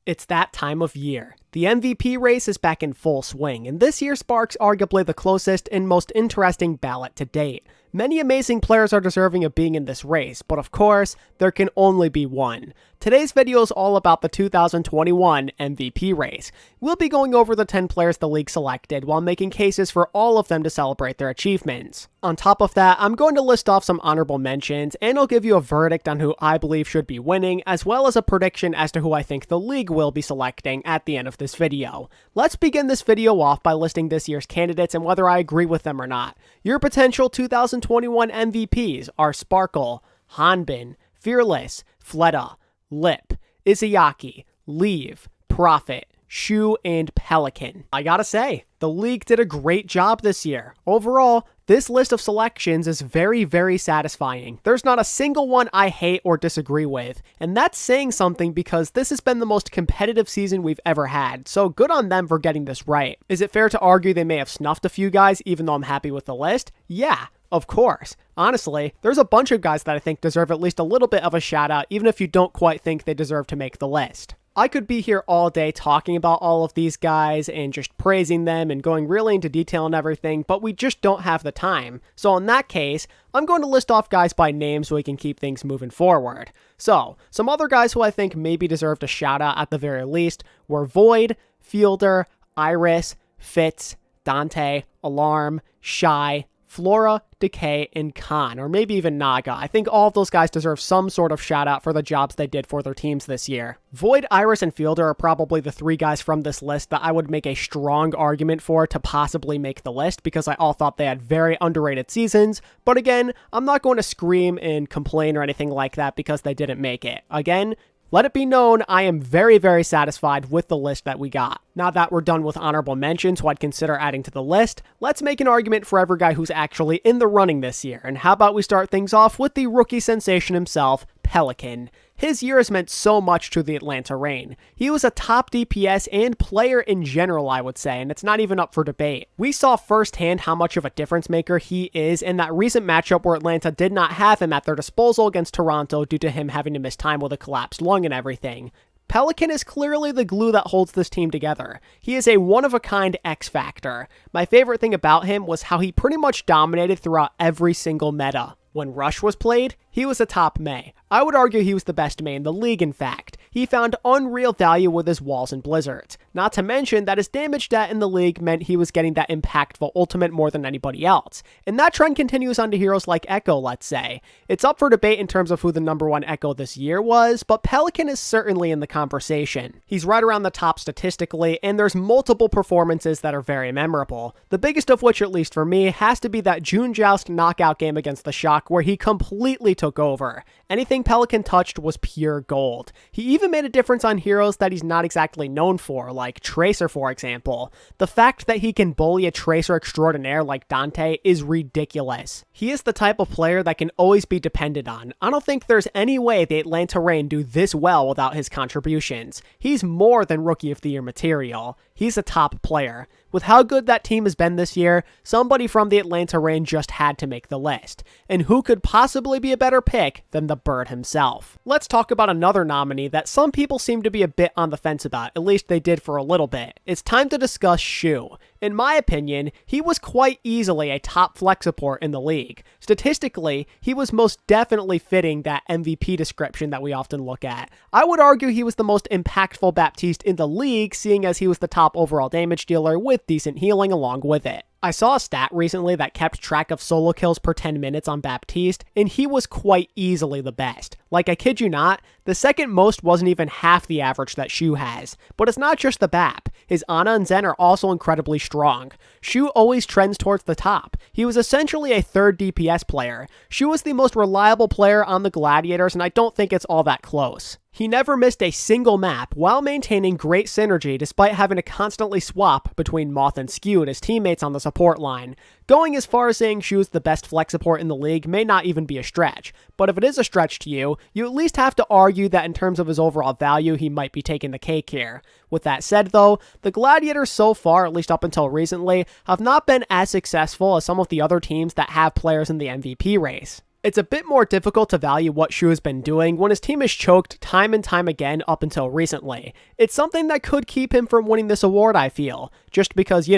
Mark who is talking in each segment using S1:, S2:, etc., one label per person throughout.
S1: It's that time of year. The MVP race is back in full swing, and this year sparks arguably the closest and most interesting ballot to date. Many amazing players are deserving of being in this race, but of course, there can only be one. Today's video is all about the 2021 MVP race. We'll be going over the 10 players the league selected while making cases for all of them to celebrate their achievements. On top of that, I'm going to list off some honorable mentions, and I'll give you a verdict on who I believe should be winning, as well as a prediction as to who I think the league will be selecting at the end of this video. Let's begin this video off by listing this year's candidates and whether I agree with them or not. Your potential 2021 MVPs are Sparkle, Hanbin, Fearless, Fleta, Lip, Izayaki, Leave, Prophet, Shu, and Pelican. I gotta say, the league did a great job this year. Overall, this list of selections is very satisfying. There's not a single one I hate or disagree with, and that's saying something because this has been the most competitive season we've ever had, so good on them for getting this right. Is it fair to argue they may have snuffed a few guys even though I'm happy with the list? Yeah. Of course. Honestly, there's a bunch of guys that I think deserve at least a little bit of a shout out, even if you don't quite think they deserve to make the list. I could be here all day talking about all of these guys and just praising them and going really into detail and everything, but we just don't have the time. So in that case, I'm going to list off guys by name so we can keep things moving forward. So, some other guys who I think maybe deserved a shout out at the very least were Void, Fielder, Iris, Fitz, Dante, Alarm, Shy, Flora, Decay, and Khan, or maybe even Naga. I think all of those guys deserve some sort of shout out for the jobs they did for their teams this year. Void, Iris, and Fielder are probably the three guys from this list that I would make a strong argument for to possibly make the list because I all thought they had very underrated seasons, but again, I'm not going to scream and complain or anything like that because they didn't make it. Again, let it be known, I am very satisfied with the list that we got. Now that we're done with honorable mentions who I'd consider adding to the list, let's make an argument for every guy who's actually in the running this year. And how about we start things off with the rookie sensation himself, Pelican. His year has meant so much to the Atlanta Reign. He was a top DPS and player in general, I would say, and it's not even up for debate. We saw firsthand how much of a difference maker he is in that recent matchup where Atlanta did not have him at their disposal against Toronto due to him having to miss time with a collapsed lung and everything. Pelican is clearly the glue that holds this team together. He is a one-of-a-kind X-Factor. My favorite thing about him was how he pretty much dominated throughout every single meta. When Rush was played, he was a top Mei. I would argue he was the best Mei in the league, in fact. He found unreal value with his walls and blizzards. Not to mention that his damage stat in the league meant he was getting that impactful ultimate more than anybody else. And that trend continues onto heroes like Echo, let's say. It's up for debate in terms of who the #1 Echo this year was, but Pelican is certainly in the conversation. He's right around the top statistically, and there's multiple performances that are very memorable. The biggest of which, at least for me, has to be that June Joust knockout game against the Shock where he completely took over. Anything Pelican touched was pure gold. He even made a difference on heroes that he's not exactly known for, like Tracer for example. The fact that he can bully a Tracer extraordinaire like Dante is ridiculous. He is the type of player that can always be depended on. I don't think there's any way the Atlanta Reign do this well without his contributions. He's more than Rookie of the Year material. He's a top player. With how good that team has been this year, somebody from the Atlanta Reign just had to make the list. And who could possibly be a better pick than the Bird himself? Let's talk about another nominee that some people seem to be a bit on the fence about, at least they did for a little bit. It's time to discuss Shu. In my opinion, he was quite easily a top flex support in the league. Statistically, he was most definitely fitting that MVP description that we often look at. I would argue he was the most impactful Baptiste in the league, seeing as he was the top overall damage dealer with decent healing along with it. I saw a stat recently that kept track of solo kills per 10 minutes on Baptiste, and he was quite easily the best. Like, I kid you not, the second most wasn't even half the average that Shu has. But it's not just the Bap. His Ana and Zen are also incredibly strong. Shu always trends towards the top. He was essentially a third DPS player. Shu was the most reliable player on the Gladiators, and I don't think it's all that close. He never missed a single map while maintaining great synergy despite having to constantly swap between Moth and Skewed as teammates on the support line. Going as far as saying Shu's the best flex support in the league may not even be a stretch, but if it is a stretch to you, you at least have to argue that in terms of his overall value, he might be taking the cake here. With that said though, the Gladiators so far, at least up until recently, have not been as successful as some of the other teams that have players in the MVP race. It's a bit more difficult to value what Shu has been doing when his team is choked time and time again up until recently. It's something that could keep him from winning this award, I feel. Just because,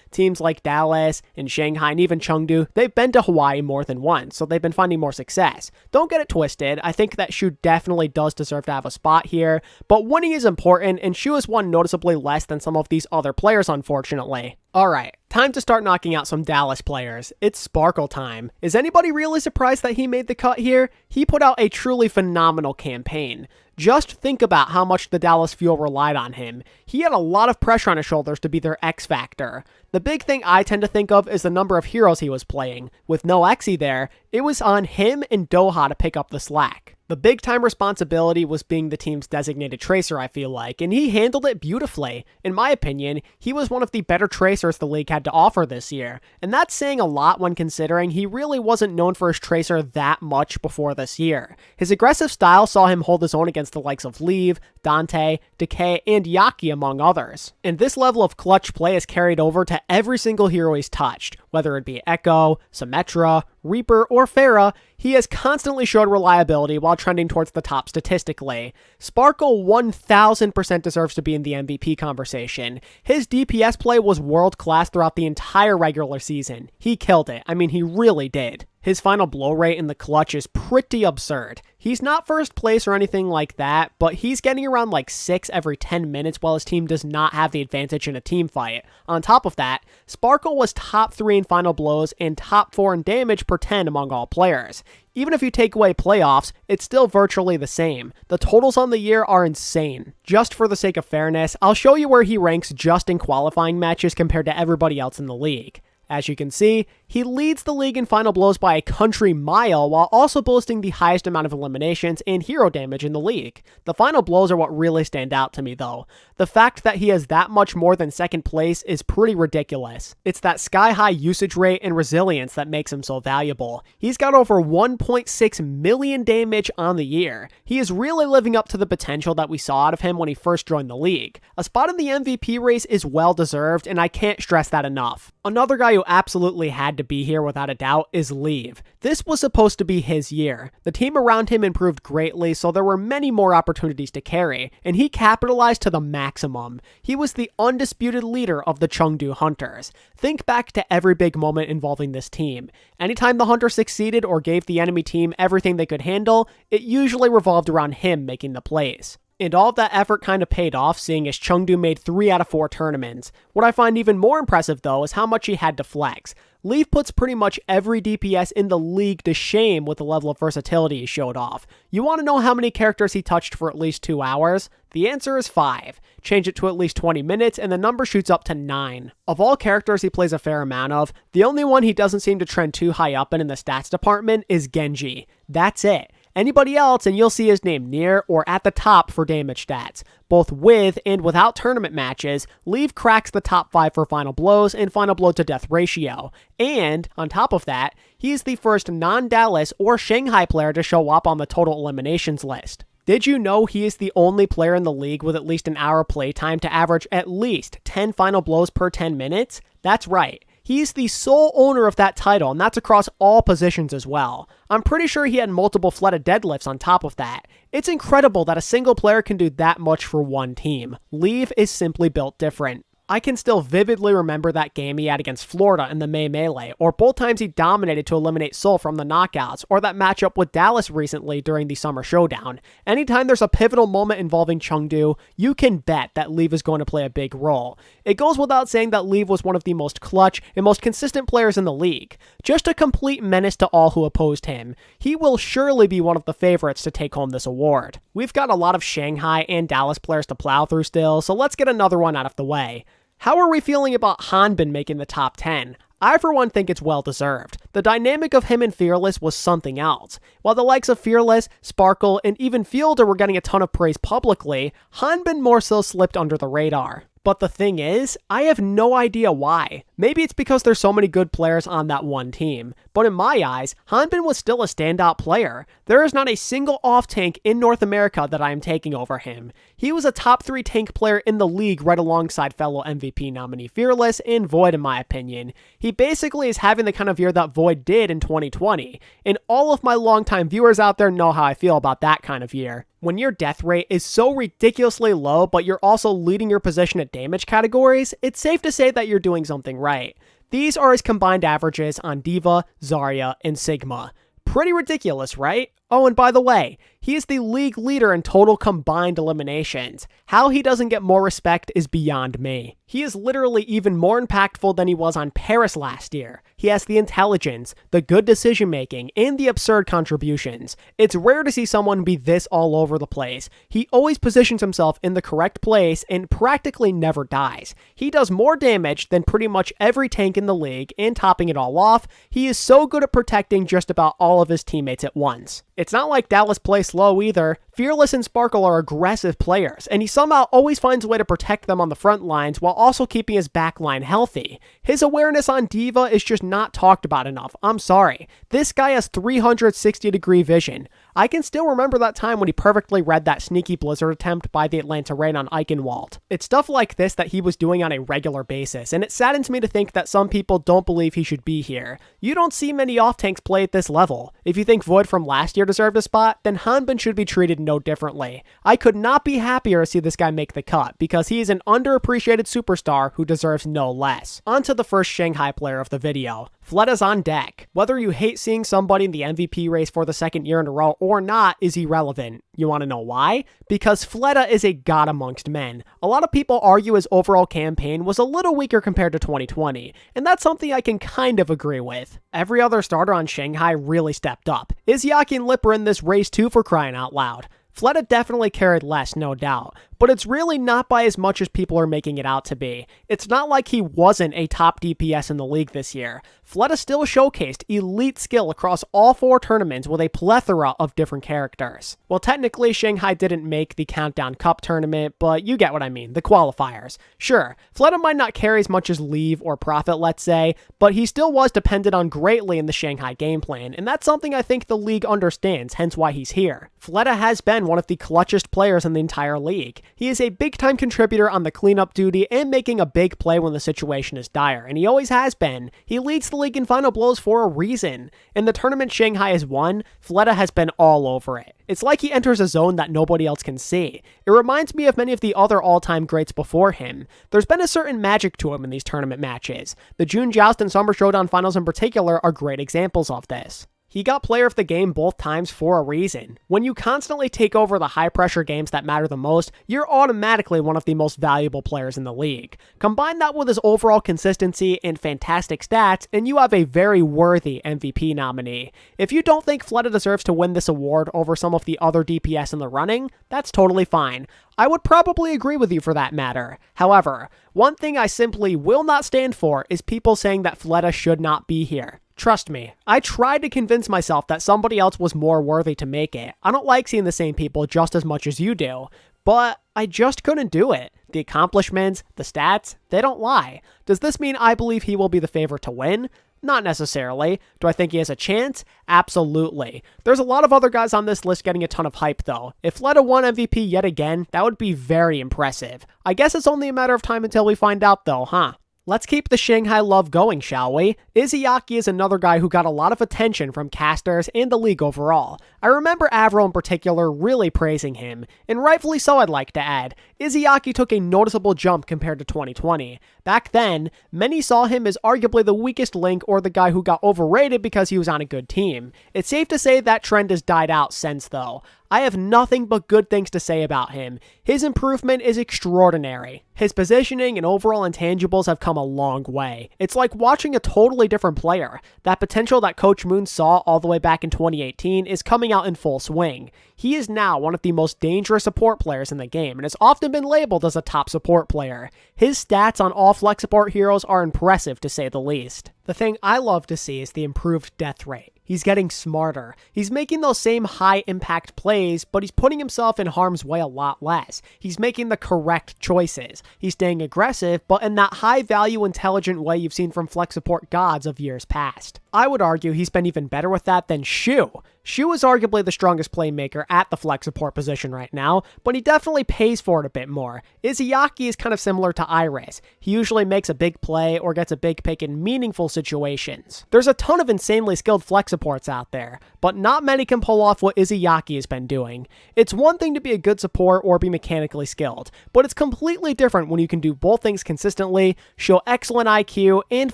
S1: teams like Dallas and Shanghai and even Chengdu, they've been to Hawaii more than once, so they've been finding more success. Don't get it twisted, I think that Shu definitely does deserve to have a spot here, but winning is important, and Shu has won noticeably less than some of these other players, unfortunately. Alright, time to start knocking out some Dallas players. It's Sparkle time. Is anybody really surprised that he made the cut here? He put out a truly phenomenal campaign. Just think about how much the Dallas Fuel relied on him. He had a lot of pressure on his shoulders to be their X factor. The big thing I tend to think of is the number of heroes he was playing. With no Exy there, it was on him and Doha to pick up the slack. The big time responsibility was being the team's designated tracer, I feel like, and he handled it beautifully. In my opinion, he was one of the better tracers the league had to offer this year, and that's saying a lot when considering he really wasn't known for his tracer that much before this year. His aggressive style saw him hold his own against the likes of Leave, Dante, Decay, and Yaki among others. And this level of clutch play is carried over to every single hero he's touched, whether it be Echo, Symmetra, Reaper, or Pharah. He has constantly showed reliability while trending towards the top statistically. Sparkle 1000% deserves to be in the MVP conversation. His DPS play was world-class throughout the entire regular season. He killed it. I mean, he really did. His final blow rate in the clutch is pretty absurd. He's not first place or anything like that, but he's getting around like 6 every 10 minutes while his team does not have the advantage in a team fight. On top of that, Sparkle was top 3 in final blows and top 4 in damage per 10 among all players. Even if you take away playoffs, it's still virtually the same. The totals on the year are insane. Just for the sake of fairness, I'll show you where he ranks just in qualifying matches compared to everybody else in the league. As you can see, he leads the league in final blows by a country mile while also boasting the highest amount of eliminations and hero damage in the league. The final blows are what really stand out to me though. The fact that he has that much more than second place is pretty ridiculous. It's that sky-high usage rate and resilience that makes him so valuable. He's got over 1.6 million damage on the year. He is really living up to the potential that we saw out of him when he first joined the league. A spot in the MVP race is well deserved, and I can't stress that enough. Another guy who absolutely had to be here without a doubt is Leave. This was supposed to be his year. The team around him improved greatly, so there were many more opportunities to carry, and he capitalized to the maximum. He was the undisputed leader of the Chengdu Hunters. Think back to every big moment involving this team. Anytime the Hunters succeeded or gave the enemy team everything they could handle, it usually revolved around him making the plays. And all of that effort kind of paid off, seeing as Chengdu made 3 out of 4 tournaments. What I find even more impressive though is how much he had to flex. Leave puts pretty much every DPS in the league to shame with the level of versatility he showed off. You want to know how many characters he touched for at least 2 hours? The answer is 5. Change it to at least 20 minutes and the number shoots up to 9. Of all characters he plays a fair amount of, the only one he doesn't seem to trend too high up in the stats department is Genji. That's it. Anybody else and you'll see his name near or at the top for damage stats. Both with and without tournament matches, Leave cracks the top 5 for final blows and final blow to death ratio. And, on top of that, he is the first non-Dallas or Shanghai player to show up on the total eliminations list. Did you know he is the only player in the league with at least an hour playtime to average at least 10 final blows per 10 minutes? That's right. He's the sole owner of that title, and that's across all positions as well. I'm pretty sure he had multiple flooded deadlifts on top of that. It's incredible that a single player can do that much for one team. Leave is simply built different. I can still vividly remember that game he had against Florida in the May Melee, or both times he dominated to eliminate Seoul from the knockouts, or that matchup with Dallas recently during the Summer Showdown. Anytime there's a pivotal moment involving Chengdu, you can bet that Leave is going to play a big role. It goes without saying that Leave was one of the most clutch and most consistent players in the league. Just a complete menace to all who opposed him. He will surely be one of the favorites to take home this award. We've got a lot of Shanghai and Dallas players to plow through still, so let's get another one out of the way. How are we feeling about Hanbin making the top 10? I for one think it's well deserved. The dynamic of him and Fearless was something else. While the likes of Fearless, Sparkle, and even Fielder were getting a ton of praise publicly, Hanbin more so slipped under the radar. But the thing is, I have no idea why. Maybe it's because there's so many good players on that one team, but in my eyes, Hanbin was still a standout player. There is not a single off-tank in North America that I am taking over him. He was a top 3 tank player in the league right alongside fellow MVP nominee Fearless and Void in my opinion. He basically is having the kind of year that Void did in 2020, and all of my longtime viewers out there know how I feel about that kind of year. When your death rate is so ridiculously low, but you're also leading your position at damage categories, it's safe to say that you're doing something right. These are his combined averages on D.Va, Zarya, and Sigma. Pretty ridiculous, right? Oh, and by the way, he is the league leader in total combined eliminations. How he doesn't get more respect is beyond me. He is literally even more impactful than he was on Paris last year. He has the intelligence, the good decision making, and the absurd contributions. It's rare to see someone be this all over the place. He always positions himself in the correct place and practically never dies. He does more damage than pretty much every tank in the league, and topping it all off, he is so good at protecting just about all of his teammates at once. It's not like Dallas plays slow either. Fearless and Sparkle are aggressive players, and he somehow always finds a way to protect them on the front lines while also keeping his back line healthy. His awareness on D.Va is just not talked about enough. I'm sorry. This guy has 360-degree vision. I can still remember that time when he perfectly read that sneaky blizzard attempt by the Atlanta Rain on Eichenwald. It's stuff like this that he was doing on a regular basis, and it saddens me to think that some people don't believe he should be here. You don't see many off-tanks play at this level. If you think Void from last year deserved a spot, then Hanbin should be treated no differently. I could not be happier to see this guy make the cut, because he is an underappreciated superstar who deserves no less. On to the first Shanghai player of the video. Fletta's on deck. Whether you hate seeing somebody in the MVP race for the second year in a row or not is irrelevant. You want to know why? Because Fletta is a god amongst men. A lot of people argue his overall campaign was a little weaker compared to 2020, and that's something I can kind of agree with. Every other starter on Shanghai really stepped up. Izayaki and Lip are in this race too, for crying out loud. Fletta definitely carried less, no doubt, but it's really not by as much as people are making it out to be. It's not like he wasn't a top DPS in the league this year. Fletta still showcased elite skill across all 4 tournaments with a plethora of different characters. Well, technically, Shanghai didn't make the Countdown Cup tournament, but you get what I mean, the qualifiers. Sure, Fletta might not carry as much as Leave or Prophet, let's say, but he still was depended on greatly in the Shanghai game plan, and that's something I think the league understands, hence why he's here. Fletta has been one of the clutchest players in the entire league. He is a big-time contributor on the cleanup duty and making a big play when the situation is dire, and he always has been. He leads the league in final blows for a reason. In the tournament Shanghai has won, Fletta has been all over it. It's like he enters a zone that nobody else can see. It reminds me of many of the other all-time greats before him. There's been a certain magic to him in these tournament matches. The June Joust and Summer Showdown finals in particular are great examples of this. He got player of the game both times for a reason. When you constantly take over the high-pressure games that matter the most, you're automatically one of the most valuable players in the league. Combine that with his overall consistency and fantastic stats, and you have a very worthy MVP nominee. If you don't think Fletta deserves to win this award over some of the other DPS in the running, that's totally fine. I would probably agree with you for that matter. However, one thing I simply will not stand for is people saying that Fletta should not be here. Trust me, I tried to convince myself that somebody else was more worthy to make it. I don't like seeing the same people just as much as you do, but I just couldn't do it. The accomplishments, the stats, they don't lie. Does this mean I believe he will be the favorite to win? Not necessarily. Do I think he has a chance? Absolutely. There's a lot of other guys on this list getting a ton of hype though. If Fletta won MVP yet again, that would be very impressive. I guess it's only a matter of time until we find out though, huh? Let's keep the Shanghai love going, shall we? Izayaki is another guy who got a lot of attention from casters and the league overall. I remember Avril in particular really praising him, and rightfully so I'd like to add. Izayaki took a noticeable jump compared to 2020. Back then, many saw him as arguably the weakest link or the guy who got overrated because he was on a good team. It's safe to say that trend has died out since though. I have nothing but good things to say about him. His improvement is extraordinary. His positioning and overall intangibles have come a long way. It's like watching a totally different player. That potential that Coach Moon saw all the way back in 2018 is coming out in full swing. He is now one of the most dangerous support players in the game and has often been labeled as a top support player. His stats on all flex support heroes are impressive to say the least. The thing I love to see is the improved death rate. He's getting smarter. He's making those same high-impact plays, but he's putting himself in harm's way a lot less. He's making the correct choices. He's staying aggressive, but in that high-value, intelligent way you've seen from flex support gods of years past. I would argue he's been even better with that than Shu. Shu is arguably the strongest playmaker at the flex support position right now, but he definitely pays for it a bit more. Izayaki is kind of similar to Iris. He usually makes a big play or gets a big pick in meaningful situations. There's a ton of insanely skilled flex supports out there, but not many can pull off what Izayaki has been doing. It's one thing to be a good support or be mechanically skilled, but it's completely different when you can do both things consistently, show excellent IQ, and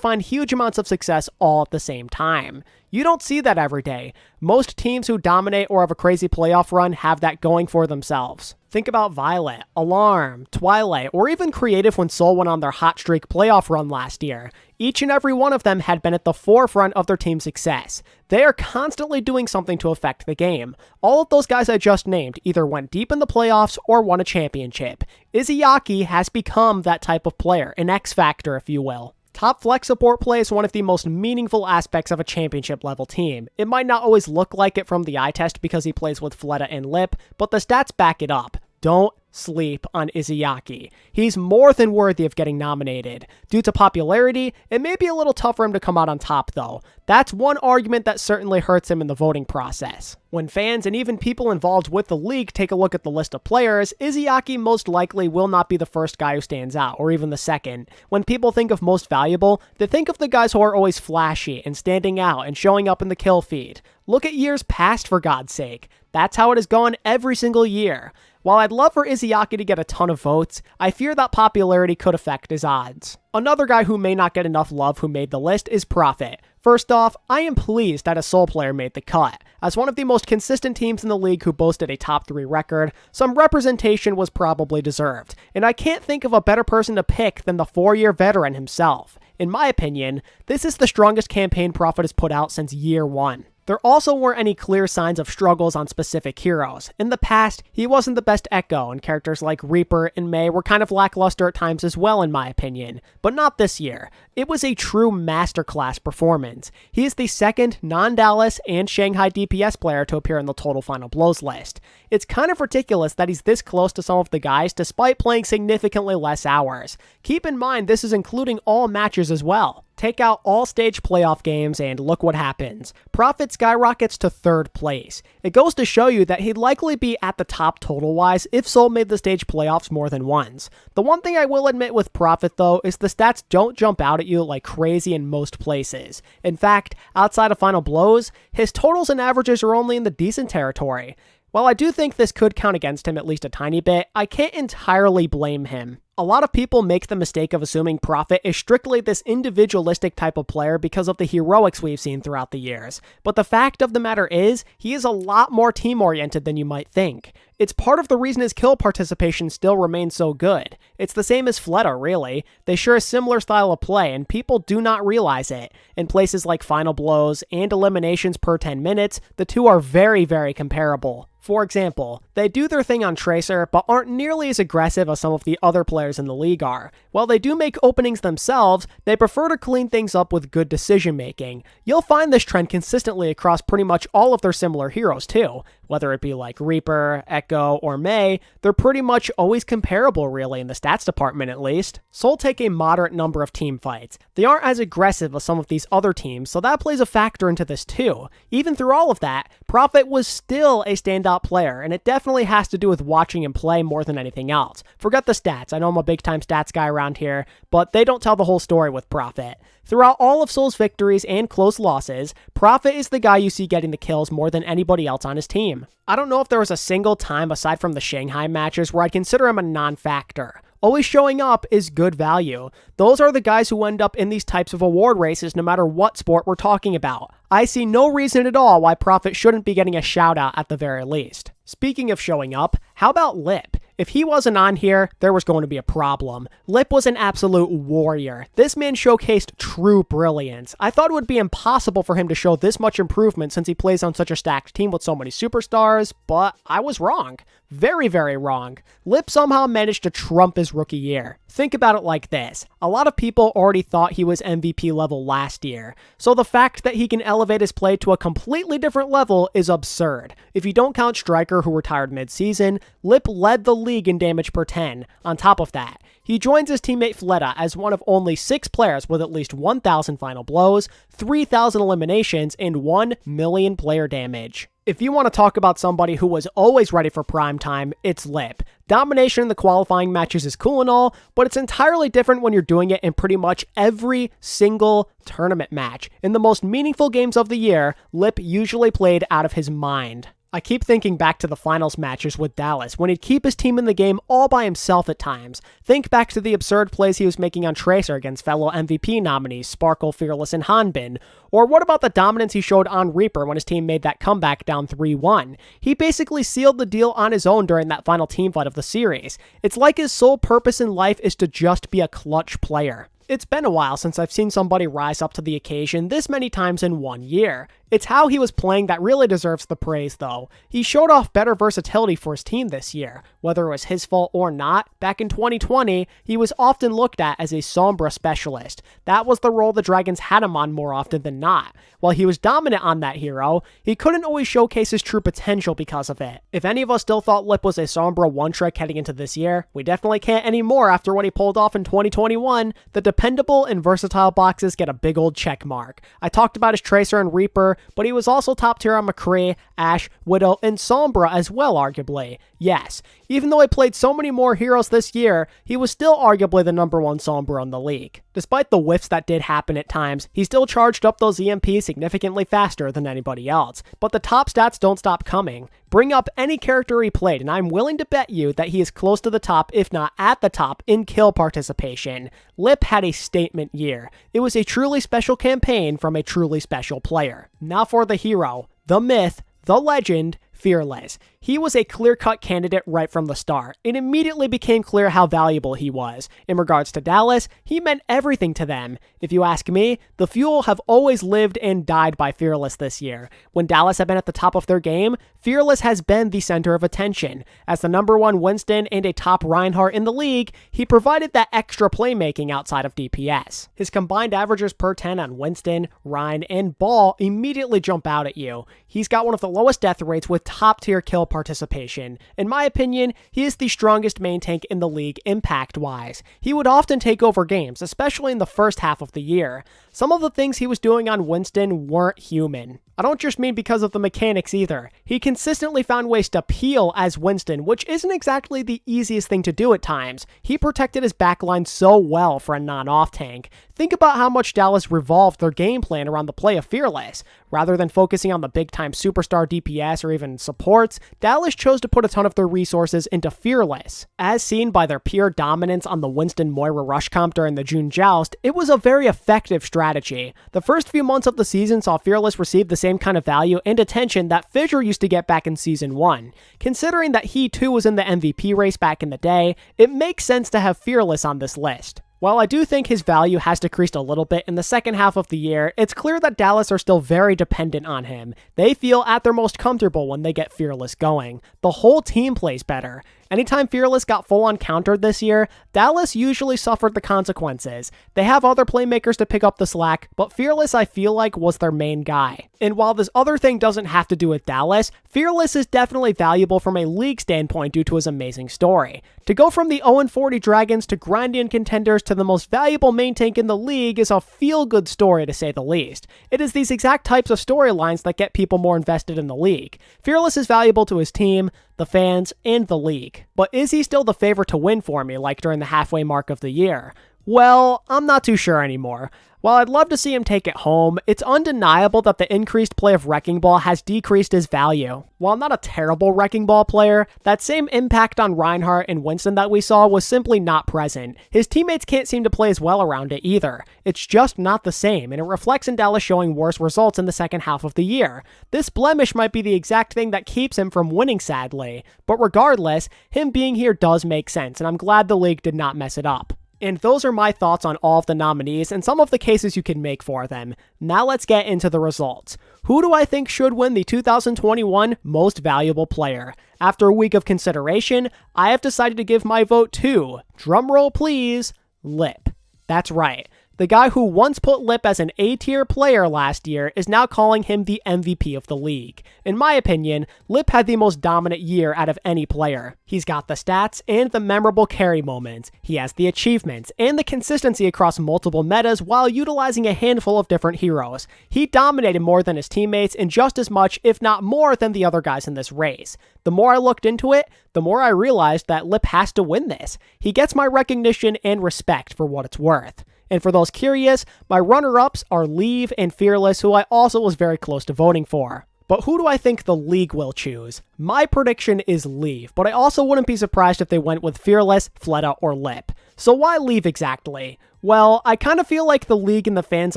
S1: find huge amounts of success all at the same time. You don't see that every day. Most teams who dominate or have a crazy playoff run have that going for themselves. Think about Violet, Alarm, Twilight, or even Creative when Seoul went on their hot streak playoff run last year. Each and every one of them had been at the forefront of their team's success. They are constantly doing something to affect the game. All of those guys I just named either went deep in the playoffs or won a championship. Izayaki has become that type of player, an X factor if you will. Top flex support play is one of the most meaningful aspects of a championship level team. It might not always look like it from the eye test because he plays with Fleta and Lip, but the stats back it up. Don't sleep on Izayaki. He's more than worthy of getting nominated. Due to popularity, it may be a little tough for him to come out on top though. That's one argument that certainly hurts him in the voting process. When fans and even people involved with the league take a look at the list of players, Izayaki most likely will not be the first guy who stands out, or even the second. When people think of most valuable, they think of the guys who are always flashy and standing out and showing up in the kill feed. Look at years past for God's sake. That's how it has gone every single year. While I'd love for Izayaki to get a ton of votes, I fear that popularity could affect his odds. Another guy who may not get enough love who made the list is Prophet. First off, I am pleased that a Seoul player made the cut. As one of the most consistent teams in the league who boasted a top 3 record, some representation was probably deserved, and I can't think of a better person to pick than the 4-year veteran himself. In my opinion, this is the strongest campaign Prophet has put out since year 1. There also weren't any clear signs of struggles on specific heroes. In the past, he wasn't the best Echo, and characters like Reaper and Mei were kind of lackluster at times as well in my opinion. But not this year. It was a true masterclass performance. He is the second non-Dallas and Shanghai DPS player to appear in the total Final Blows list. It's kind of ridiculous that he's this close to some of the guys despite playing significantly less hours. Keep in mind this is including all matches as well. Take out all stage playoff games and look what happens. Prophet skyrockets to 3rd place. It goes to show you that he'd likely be at the top total-wise if Seoul made the stage playoffs more than once. The one thing I will admit with Prophet though is the stats don't jump out at you like crazy in most places. In fact, outside of Final Blows, his totals and averages are only in the decent territory. While I do think this could count against him at least a tiny bit, I can't entirely blame him. A lot of people make the mistake of assuming Prophet is strictly this individualistic type of player because of the heroics we've seen throughout the years, but the fact of the matter is, he is a lot more team-oriented than you might think. It's part of the reason his kill participation still remains so good. It's the same as Fleta, really. They share a similar style of play, and people do not realize it. In places like Final Blows and eliminations per 10 minutes, the two are very, very comparable. For example, they do their thing on Tracer, but aren't nearly as aggressive as some of the other players in the league are. While they do make openings themselves, they prefer to clean things up with good decision making. You'll find this trend consistently across pretty much all of their similar heroes too. Whether it be like Reaper, Echo, or Mei, they're pretty much always comparable really in the stats department at least. Seoul take a moderate number of team fights. They aren't as aggressive as some of these other teams, so that plays a factor into this too. Even through all of that, Prophet was still a standout player, and it definitely has to do with watching him play more than anything else. Forget the stats, I know I'm a big time stats guy around here, but they don't tell the whole story with Prophet. Throughout all of Seoul's victories and close losses, Prophet is the guy you see getting the kills more than anybody else on his team. I don't know if there was a single time aside from the Shanghai matches where I'd consider him a non-factor. Always showing up is good value. Those are the guys who end up in these types of award races no matter what sport we're talking about. I see no reason at all why Prophet shouldn't be getting a shout out at the very least. Speaking of showing up, how about Lip? If he wasn't on here, there was going to be a problem. Lip was an absolute warrior. This man showcased true brilliance. I thought it would be impossible for him to show this much improvement since he plays on such a stacked team with so many superstars, but I was wrong. Very, very wrong. Lip somehow managed to trump his rookie year. Think about it like this. A lot of people already thought he was MVP level last year, so the fact that he can elevate his play to a completely different level is absurd. If you don't count Striker, who retired mid-season, Lip led the league in damage per 10. On top of that, he joins his teammate Fleta as one of only 6 players with at least 1,000 final blows, 3,000 eliminations, and 1 million player damage. If you want to talk about somebody who was always ready for prime time, it's Lip. Domination in the qualifying matches is cool and all, but it's entirely different when you're doing it in pretty much every single tournament match. In the most meaningful games of the year, Lip usually played out of his mind. I keep thinking back to the finals matches with Dallas, when he'd keep his team in the game all by himself at times. Think back to the absurd plays he was making on Tracer against fellow MVP nominees Sparkle, Fearless, and Hanbin. Or what about the dominance he showed on Reaper when his team made that comeback down 3-1? He basically sealed the deal on his own during that final team fight of the series. It's like his sole purpose in life is to just be a clutch player. It's been a while since I've seen somebody rise up to the occasion this many times in one year. It's how he was playing that really deserves the praise, though. He showed off better versatility for his team this year. Whether it was his fault or not, back in 2020, he was often looked at as a Sombra specialist. That was the role the Dragons had him on more often than not. While he was dominant on that hero, he couldn't always showcase his true potential because of it. If any of us still thought Lip was a Sombra one-trick heading into this year, we definitely can't anymore after what he pulled off in 2021. The dependable and versatile boxes get a big old check mark. I talked about his Tracer and Reaper, but he was also top tier on McCree, Ashe, Widow, and Sombra as well, arguably. Yes, even though he played so many more heroes this year, he was still arguably the number 1 Sombra in the league. Despite the whiffs that did happen at times, he still charged up those EMPs significantly faster than anybody else. But the top stats don't stop coming. Bring up any character he played, and I'm willing to bet you that he is close to the top, if not at the top, in kill participation. Lip had a statement year. It was a truly special campaign from a truly special player. Now for the hero, the myth, the legend, Fearless. He was a clear-cut candidate right from the start. It immediately became clear how valuable he was. In regards to Dallas, he meant everything to them. If you ask me, the Fuel have always lived and died by Fearless this year. When Dallas have been at the top of their game, Fearless has been the center of attention. As the number 1 Winston and a top Reinhardt in the league, he provided that extra playmaking outside of DPS. His combined averages per 10 on Winston, Rein, and Ball immediately jump out at you. He's got one of the lowest death rates with top-tier kill participation. In my opinion, he is the strongest main tank in the league impact-wise. He would often take over games, especially in the first half of the year. Some of the things he was doing on Winston weren't human. I don't just mean because of the mechanics either. He consistently found ways to peel as Winston, which isn't exactly the easiest thing to do at times. He protected his backline so well for a non-off tank. Think about how much Dallas revolved their game plan around the play of Fearless. Rather than focusing on the big-time superstar DPS or even supports, Dallas chose to put a ton of their resources into Fearless. As seen by their pure dominance on the Winston-Moira rush comp during the June Joust, it was a very effective strategy. The first few months of the season saw Fearless receive the same kind of value and attention that Fissure used to get back in Season 1. Considering that he too was in the MVP race back in the day, it makes sense to have Fearless on this list. While I do think his value has decreased a little bit in the second half of the year, it's clear that Dallas are still very dependent on him. They feel at their most comfortable when they get Fearless going. The whole team plays better. Anytime Fearless got full-on countered this year, Dallas usually suffered the consequences. They have other playmakers to pick up the slack, but Fearless I feel like was their main guy. And while this other thing doesn't have to do with Dallas, Fearless is definitely valuable from a league standpoint due to his amazing story. To go from the 0-40 Dragons to grinding contenders to the most valuable main tank in the league is a feel-good story to say the least. It is these exact types of storylines that get people more invested in the league. Fearless is valuable to his team, the fans, and the league. But is he still the favorite to win for me like during the halfway mark of the year? Well, I'm not too sure anymore. While I'd love to see him take it home, it's undeniable that the increased play of Wrecking Ball has decreased his value. While I'm not a terrible Wrecking Ball player, that same impact on Reinhardt and Winston that we saw was simply not present. His teammates can't seem to play as well around it either. It's just not the same, and it reflects in Dallas showing worse results in the second half of the year. This blemish might be the exact thing that keeps him from winning, sadly. But regardless, him being here does make sense, and I'm glad the league did not mess it up. And those are my thoughts on all of the nominees and some of the cases you can make for them. Now let's get into the results. Who do I think should win the 2021 Most Valuable Player? After a week of consideration, I have decided to give my vote to, drumroll please, Lip. That's right. The guy who once put Lip as an A-tier player last year is now calling him the MVP of the league. In my opinion, Lip had the most dominant year out of any player. He's got the stats and the memorable carry moments. He has the achievements and the consistency across multiple metas while utilizing a handful of different heroes. He dominated more than his teammates and just as much, if not more, than the other guys in this race. The more I looked into it, the more I realized that Lip has to win this. He gets my recognition and respect for what it's worth. And for those curious, my runner-ups are Leave and Fearless, who I also was very close to voting for. But who do I think the league will choose? My prediction is Leave, but I also wouldn't be surprised if they went with Fearless, Fleta, or Lip. So why Leave exactly? Well, I kind of feel like the league and the fans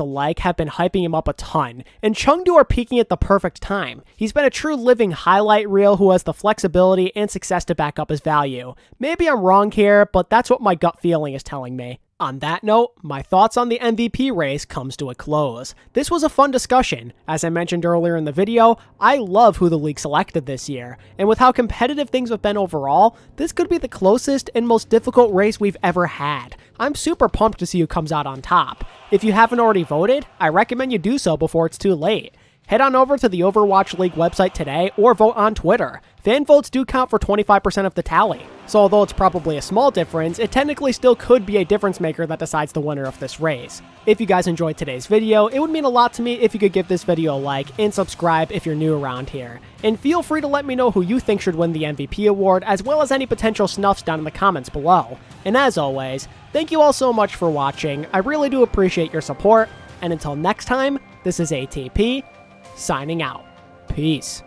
S1: alike have been hyping him up a ton, and Chengdu are peaking at the perfect time. He's been a true living highlight reel who has the flexibility and success to back up his value. Maybe I'm wrong here, but that's what my gut feeling is telling me. On that note, my thoughts on the MVP race comes to a close. This was a fun discussion. As I mentioned earlier in the video, I love who the league selected this year, and with how competitive things have been overall, this could be the closest and most difficult race we've ever had. I'm super pumped to see who comes out on top. If you haven't already voted, I recommend you do so before it's too late. Head on over to the Overwatch League website today or vote on Twitter. Fan votes do count for 25% of the tally, so although it's probably a small difference, it technically still could be a difference maker that decides the winner of this race. If you guys enjoyed today's video, it would mean a lot to me if you could give this video a like and subscribe if you're new around here. And feel free to let me know who you think should win the MVP award, as well as any potential snuffs down in the comments below. And as always, thank you all so much for watching. I really do appreciate your support, and until next time, this is ATP, signing out. Peace.